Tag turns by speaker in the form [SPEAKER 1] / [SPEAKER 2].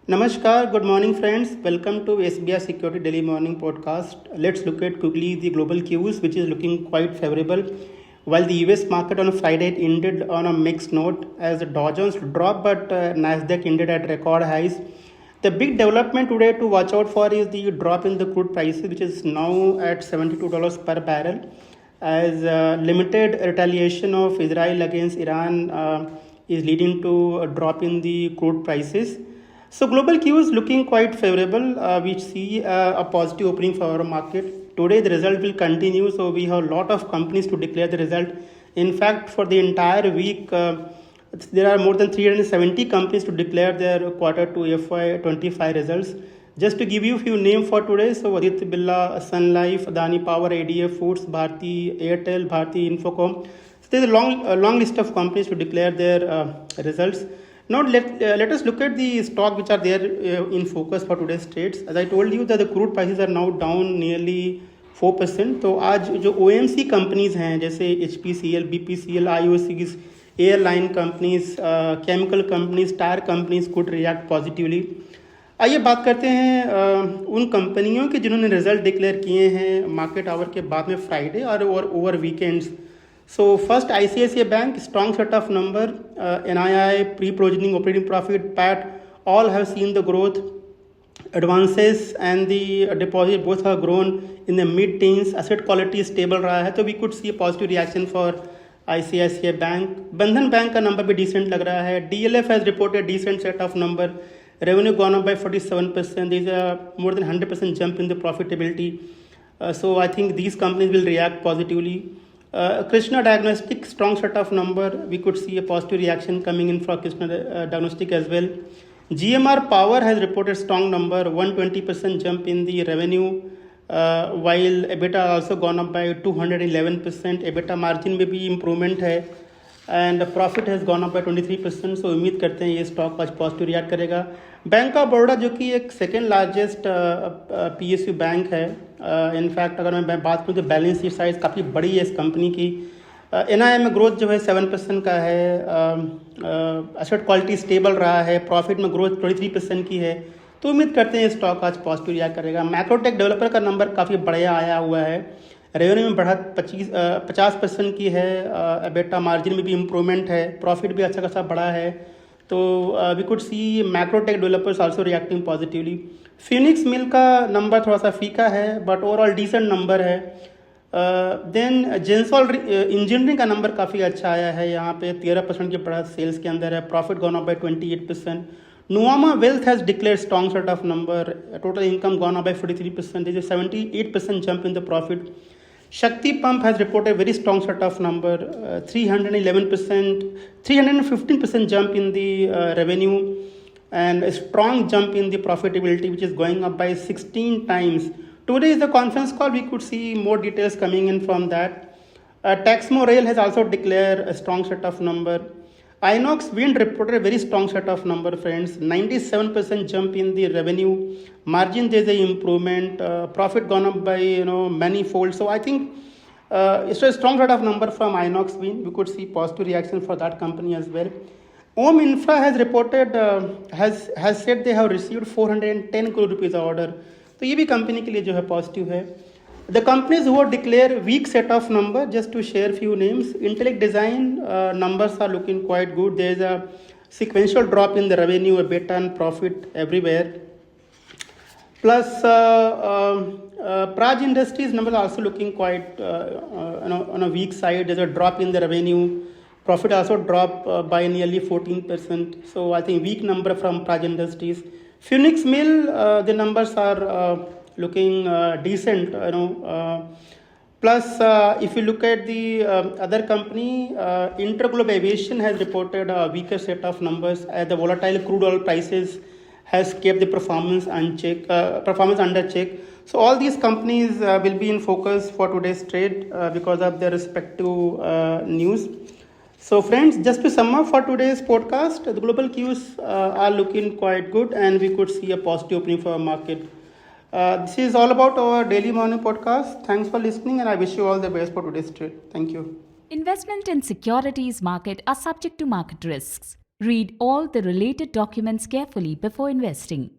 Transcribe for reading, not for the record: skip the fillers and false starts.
[SPEAKER 1] Namaskar, good morning, friends. Welcome to SBI Security Daily Morning Podcast. Let's look at quickly the global cues, which is looking quite favorable. While the US market on Friday ended on a mixed note as the Dow Jones dropped, but Nasdaq ended at record highs. The big development today to watch out for is the drop in the crude prices, which is now at $72 per barrel, as limited retaliation of Israel against Iran is leading to a drop in the crude prices. So global cues looking quite favorable. We see a positive opening for our market. Today the result will continue. So we have a lot of companies to declare the result. In fact, for the entire week, there are more than 370 companies to declare their quarter 2 FY25 results. Just to give you a few names for today, so Aditya Birla, Sun Life, Adani Power, ADF Foods, Bharti Airtel, Bharti Infocom. So there's a long list of companies to declare their results. Now let us look at the stock which are there in focus for today's trades. As I told you that the crude prices are now down nearly 4%. तो आज जो OMC companies हैं जैसे HPCL, BPCL, IOCs, airline companies, chemical companies, tyre companies could react positively. आइए बात करते हैं उन कंपनियों के जिन्होंने रिजल्ट डिक्लेयर किए हैं मार्केट आवर के बाद में फ्राइडे और over weekends. So first ICICI Bank, strong set of number, NII, pre-provisioning operating profit, PAT, all have seen the growth. Advances and the deposit both have grown in the mid-teens. Asset quality stable रहा है, तो we could see a positive reaction for ICICI Bank. Bandhan Bank का number भी decent लग रहा है. DLF has reported decent set of number. Revenue gone up by 47%. There is a more than 100% jump in the profitability. So I think these companies will react positively. Krishna Diagnostic, strong set of number. We could see a positive reaction coming in for Krishna Diagnostic as well. GMR Power has reported strong number, 120% jump in the revenue, while EBITDA also gone up by 211%. EBITDA margin में भी improvement है, and profit has gone up by 23%. So उम्मीद करते हैं ये stock आज positive react करेगा. Bank of Baroda जो कि एक सेकेंड लार्जेस्ट PSU बैंक है, इनफैक्ट अगर मैं बात करूँ तो बैलेंस शीट साइज काफ़ी बड़ी है इस कंपनी की. NII में ग्रोथ जो है 7% का है, एसेट क्वालिटी स्टेबल रहा है, प्रॉफिट में ग्रोथ 23% की है. तो उम्मीद करते हैं स्टॉक आज पॉजिटिव रिएक्ट करेगा. मैक्रोटेक डेवलपर का नंबर काफ़ी बढ़िया आया हुआ है, रेवेन्यू में बढ़त 50% की है, EBITDA मार्जिन में भी इम्प्रूवमेंट है, प्रॉफिट भी अच्छा खासा बढ़ा है. तो we could see Macrotech Developers also reacting positively. Phoenix mill का नंबर थोड़ा सा फीका है बट ओवरऑल डिसेंट नंबर है. देन जेंसॉल इंजीनियरिंग का नंबर काफ़ी अच्छा आया है, यहाँ पे 13% की बढ़त सेल्स के अंदर है, profit gone up by 28%. Nuvama Wealth has declared strong set of number, total income gone up by 43%. There is a 78% jump in the profit. Shakti Pump has reported very strong set of number, 311%, 315% jump in the revenue, and a strong jump in the profitability, which is going up by 16 times. Today is the conference call. We could see more details coming in from that. Taxmo Rail has also declared a strong set of number. Inox Wind reported a very strong set of number, friends. 97% jump in the revenue. Margin, there's a improvement. Profit gone up by many fold. So I think it's a strong set of number from Inox Wind. We could see positive reaction for that company as well. Om Infra has reported, has said they have received 410 crore rupees order. तो ये भी company के लिए जो है positive है. The companies who declare weak set of number, just to share few names. Intellect Design numbers are looking quite good. There is a sequential drop in the revenue, EBITDA and profit everywhere. Plus, Praj Industries numbers are also looking quite on a weak side. There's a drop in the revenue. Profit also dropped by nearly 14%. So I think weak number from Praj Industries. Phoenix Mill, the numbers are looking decent, plus if you look at the other company, Interglobe Aviation has reported a weaker set of numbers as the volatile crude oil prices has kept the performance under check. So all these companies will be in focus for today's trade because of their respective news. So friends, just to sum up for today's podcast, the global cues are looking quite good and we could see a positive opening for our market. This is all about our daily morning podcast. Thanks for listening and I wish you all the best for today's trade. Thank you.
[SPEAKER 2] Investment in securities market are subject to market risks. Read all the related documents carefully before investing.